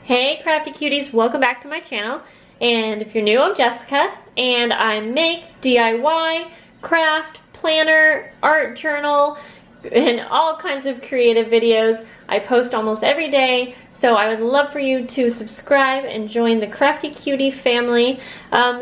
Hey crafty cuties, welcome back to my channel. And if you're new, I'm Jessica, and I make DIY, craft, planner, art journal, and all kinds of creative videos. I post almost every day, so I would love for you to subscribe and join the Crafty Cutie family.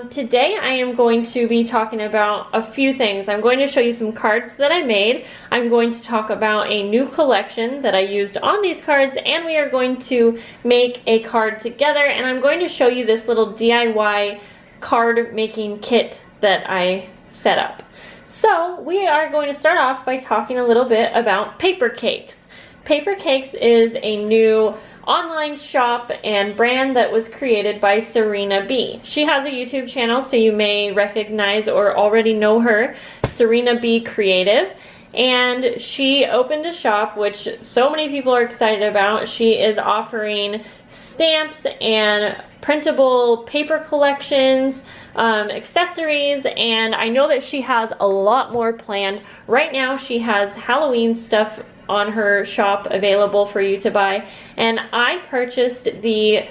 Today I am going to be talking about a few things. I'm going to show you some cards that I made. I'm going to talk about a new collection that I used on these cards, and we are going to make a card together, and I'm going to show you this little DIY card making kit that I set up. So we are going to start off by talking a little bit about Papercakes. Papercakes is a new online shop and brand that was created by Serena B. She has a YouTube channel, so you may recognize or already know her, Serena B Creative. And she opened a shop, which so many people are excited about. She is offering stamps and printable paper collections, accessories, and I know that she has a lot more planned. Right now she has Halloween stuff on her shop available for you to buy, and I purchased the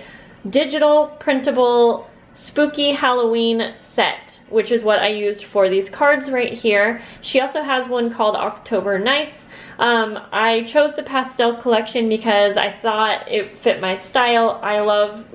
digital printable spooky Halloween set, which is what I used for these cards right here. She also has one called October Nights. I chose the pastel collection because I thought it fit my style. I love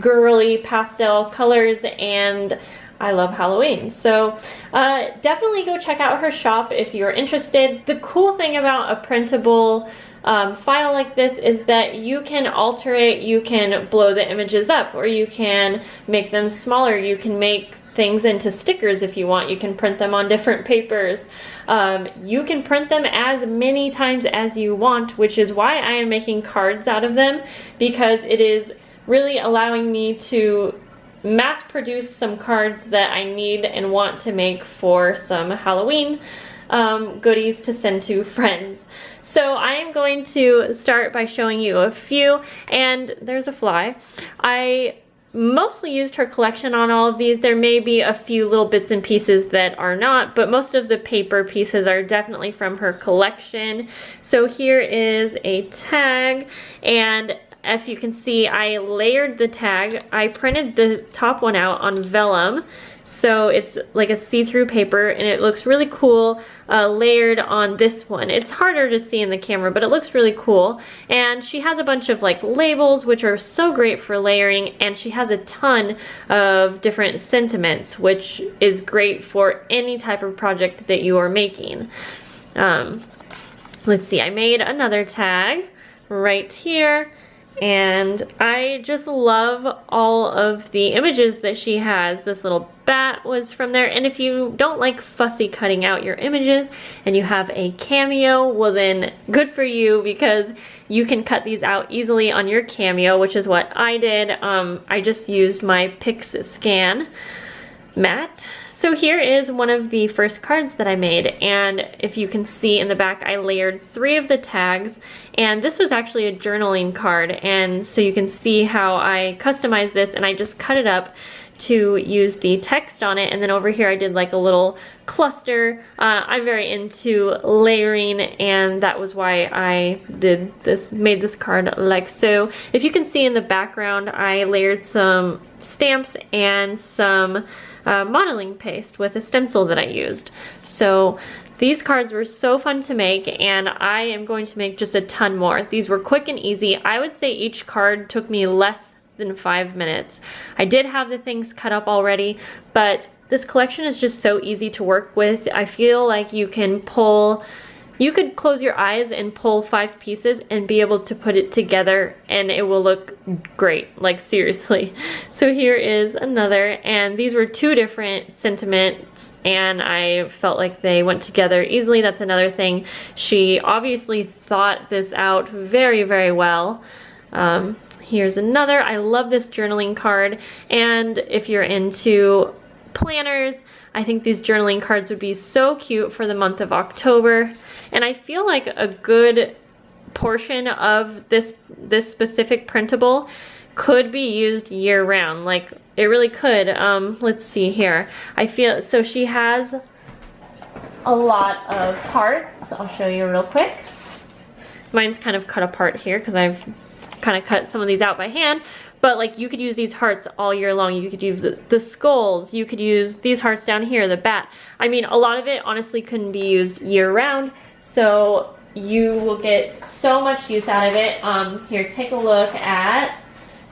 girly pastel colors and I love Halloween. So definitely go check out her shop if you're interested. The cool thing about a printable file like this is that you can alter it. You can blow the images up, or you can make them smaller. You can make things into stickers if you want. You can print them on different papers. You can print them as many times as you want, which is why I am making cards out of them, because it is really allowing me to mass produce some cards that I need and want to make for some Halloween goodies to send to friends. So I am going to start by showing you a few, and there's a fly. I mostly used her collection on all of these. There may be a few little bits and pieces that are not, but most of the paper pieces are definitely from her collection. So here is a tag, and if you can see, I layered the tag. I printed the top one out on vellum, so it's like a see-through paper, and it looks really cool layered on this one. It's harder to see in the camera, but it looks really cool. And she has a bunch of like labels, which are so great for layering, and she has a ton of different sentiments, which is great for any type of project that you are making. Let's see, I made another tag right here. And I just love all of the images that she has. This little bat was from there. And if you don't like fussy cutting out your images and you have a Cameo, well then good for you, because you can cut these out easily on your Cameo, which is what I did. I just used my PixScan mat. So here is one of the first cards that I made, and if you can see in the back, I layered 3 of the tags, and this was actually a journaling card, and so you can see how I customized this, and I just cut it up to use the text on it, and then over here I did like a little cluster. I'm very into layering, and that was why I made this card like so. If you can see in the background, I layered some stamps and some modeling paste with a stencil that I used. So these cards were so fun to make, and I am going to make just a ton more. These were quick and easy. I would say each card took me less than 5 minutes. I did have the things cut up already, but this collection is just so easy to work with. I feel like you could close your eyes and pull 5 pieces and be able to put it together, and it will look great, like seriously. So here is another, and these were 2 different sentiments, and I felt like they went together easily. That's another thing. She obviously thought this out very, very well. Here's another. I love this journaling card, and if you're into planners, I think these journaling cards would be so cute for the month of October. And I feel like a good portion of this specific printable could be used year-round. Like, it really could. Let's see here. I feel, so she has a lot of parts. I'll show you real quick. Mine's kind of cut apart here because I've kind of cut some of these out by hand. But like you could use these hearts all year long. You could use the skulls. You could use these hearts down here, the bat. I mean, a lot of it honestly couldn't be used year round. So you will get so much use out of it. Here, take a look at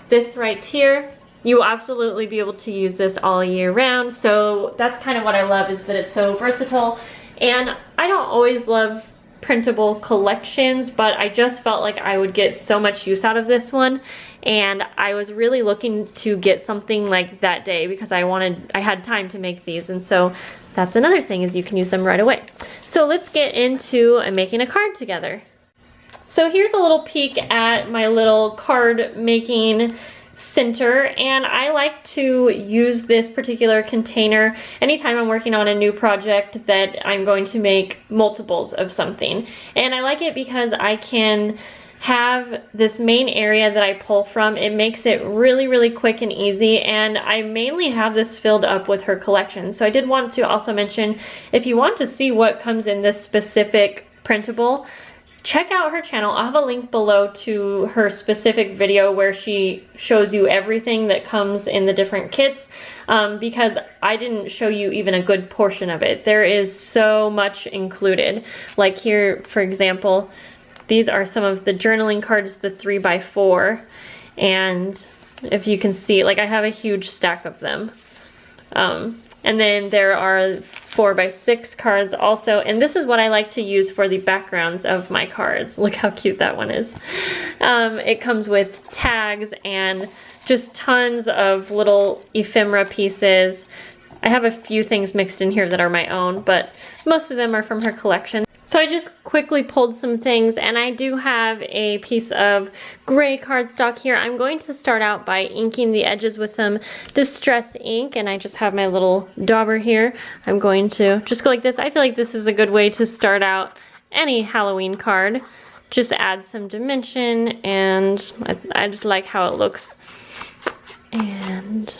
this right here. You will absolutely be able to use this all year round. So that's kind of what I love, is that it's so versatile. And I don't always love printable collections, but I just felt like I would get so much use out of this one, and I was really looking to get something like that day because I had time to make these, and so that's another thing, is you can use them right away. So let's get into making a card together. So here's a little peek at my little card making center, and I like to use this particular container anytime I'm working on a new project that I'm going to make multiples of something. And I like it because I can have this main area that I pull from. It makes it really, really quick and easy, and I mainly have this filled up with her collection. So I did want to also mention, if you want to see what comes in this specific printable, check out her channel. I'll have a link below to her specific video where she shows you everything that comes in the different kits, because I didn't show you even a good portion of it. There is so much included. Like here, for example, these are some of the journaling cards, the 3x4, and if you can see, like I have a huge stack of them. And then there are 4x6 cards also, and this is what I like to use for the backgrounds of my cards. Look how cute that one is. It comes with tags and just tons of little ephemera pieces. I have a few things mixed in here that are my own, but most of them are from her collection. So I just quickly pulled some things, and I do have a piece of gray cardstock here. I'm going to start out by inking the edges with some distress ink, and I just have my little dauber here. I'm going to just go like this. I feel like this is a good way to start out any Halloween card. Just add some dimension, and I just like how it looks. And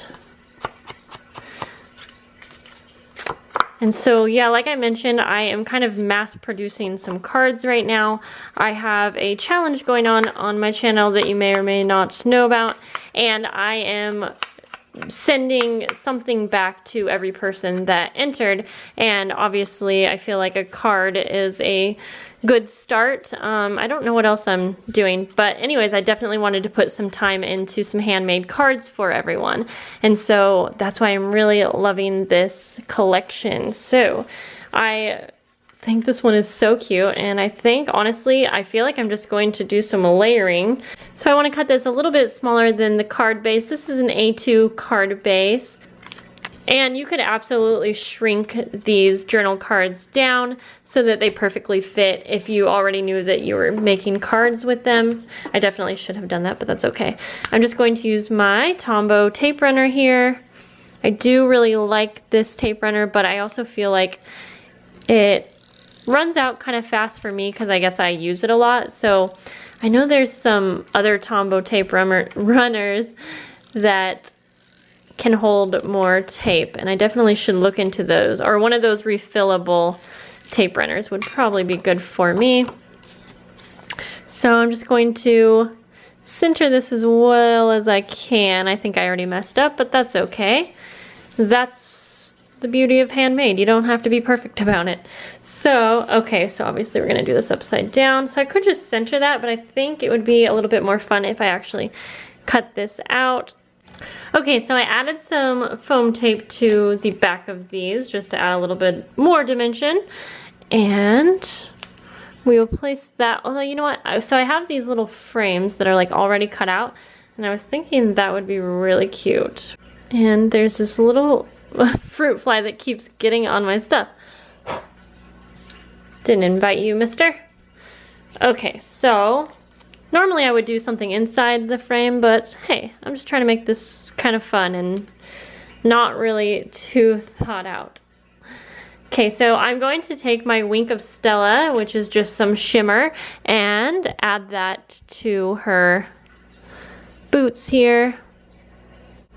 so, yeah, like I mentioned, I am kind of mass producing some cards right now. I have a challenge going on my channel that you may or may not know about, and I am sending something back to every person that entered, and obviously I feel like a card is a good start. I don't know what else I'm doing, but anyways, I definitely wanted to put some time into some handmade cards for everyone, and so that's why I'm really loving this collection. So I think this one is so cute, and I think honestly I feel like I'm just going to do some layering. So I want to cut this a little bit smaller than the card base. This is an A2 card base, and you could absolutely shrink these journal cards down so that they perfectly fit if you already knew that you were making cards with them. I definitely should have done that, but that's okay. I'm just going to use my Tombow tape runner here. I do really like this tape runner, but I also feel like it runs out kind of fast for me because I guess I use it a lot. So I know there's some other Tombow tape runners that can hold more tape, and I definitely should look into those, or one of those refillable tape runners would probably be good for me. So I'm just going to center this as well as I can. I think I already messed up, but that's okay. That's the beauty of handmade. You don't have to be perfect about it. So, okay, so obviously we're gonna do this upside down. So I could just center that, but I think it would be a little bit more fun if I actually cut this out. Okay, so I added some foam tape to the back of these just to add a little bit more dimension, and we will place that. Although, you know what, so I have these little frames that are like already cut out, and I was thinking that would be really cute. And there's this little fruit fly that keeps getting on my stuff. Didn't invite you, mister. Okay, so normally I would do something inside the frame, but hey, I'm just trying to make this kind of fun and not really too thought out. Okay, so I'm going to take my Wink of Stella, which is just some shimmer, and add that to her boots here.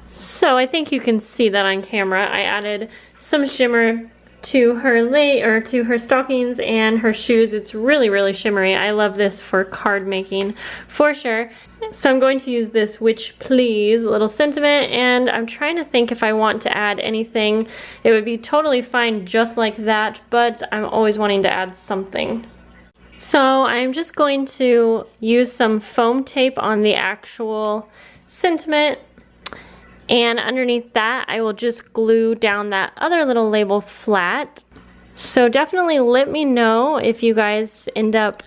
So I think you can see that on camera. I added some shimmer to her stockings and her shoes. It's really, really shimmery. I love this for card making for sure. So I'm going to use this Witch Please little sentiment, and I'm trying to think if I want to add anything. It would be totally fine just like that, but I'm always wanting to add something. So I'm just going to use some foam tape on the actual sentiment, and underneath that I will just glue down that other little label flat. So definitely let me know if you guys end up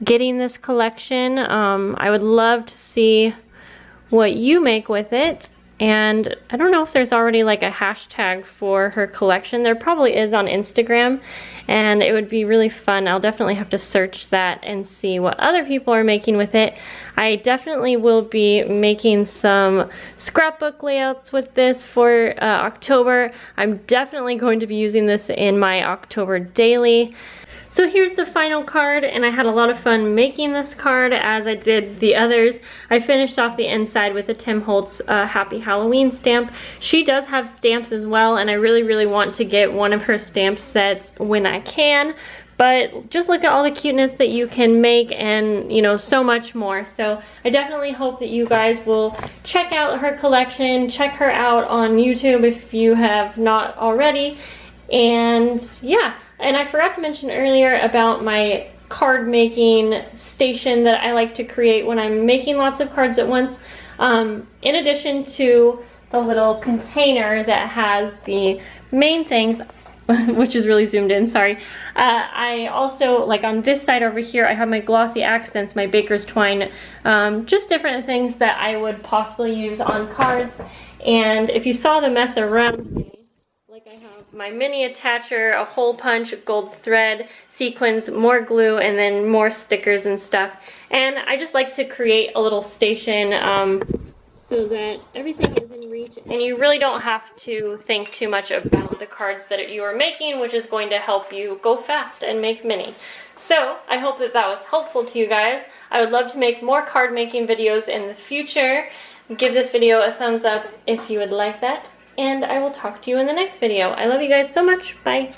getting this collection. I would love to see what you make with it. And I don't know if there's already like a hashtag for her collection. There probably is on Instagram, and it would be really fun. I'll definitely have to search that and see what other people are making with it. I definitely will be making some scrapbook layouts with this for October. I'm definitely going to be using this in my October daily. So here's the final card, and I had a lot of fun making this card as I did the others. I finished off the inside with a Tim Holtz Happy Halloween stamp. She does have stamps as well, and I really, really want to get one of her stamp sets when I can. But just look at all the cuteness that you can make, and you know, so much more. So I definitely hope that you guys will check out her collection, check her out on YouTube if you have not already. And yeah. And I forgot to mention earlier about my card making station that I like to create when I'm making lots of cards at once. In addition to the little container that has the main things, which is really zoomed in, sorry. I also, like on this side over here, I have my glossy accents, my baker's twine, just different things that I would possibly use on cards. And if you saw the mess around me, like I have my mini attacher, a hole punch, gold thread, sequins, more glue, and then more stickers and stuff. And I just like to create a little station so that everything is in reach, and you really don't have to think too much about the cards that you are making, which is going to help you go fast and make many. So I hope that that was helpful to you guys. I would love to make more card making videos in the future. Give this video a thumbs up if you would like that. And I will talk to you in the next video. I love you guys so much. Bye.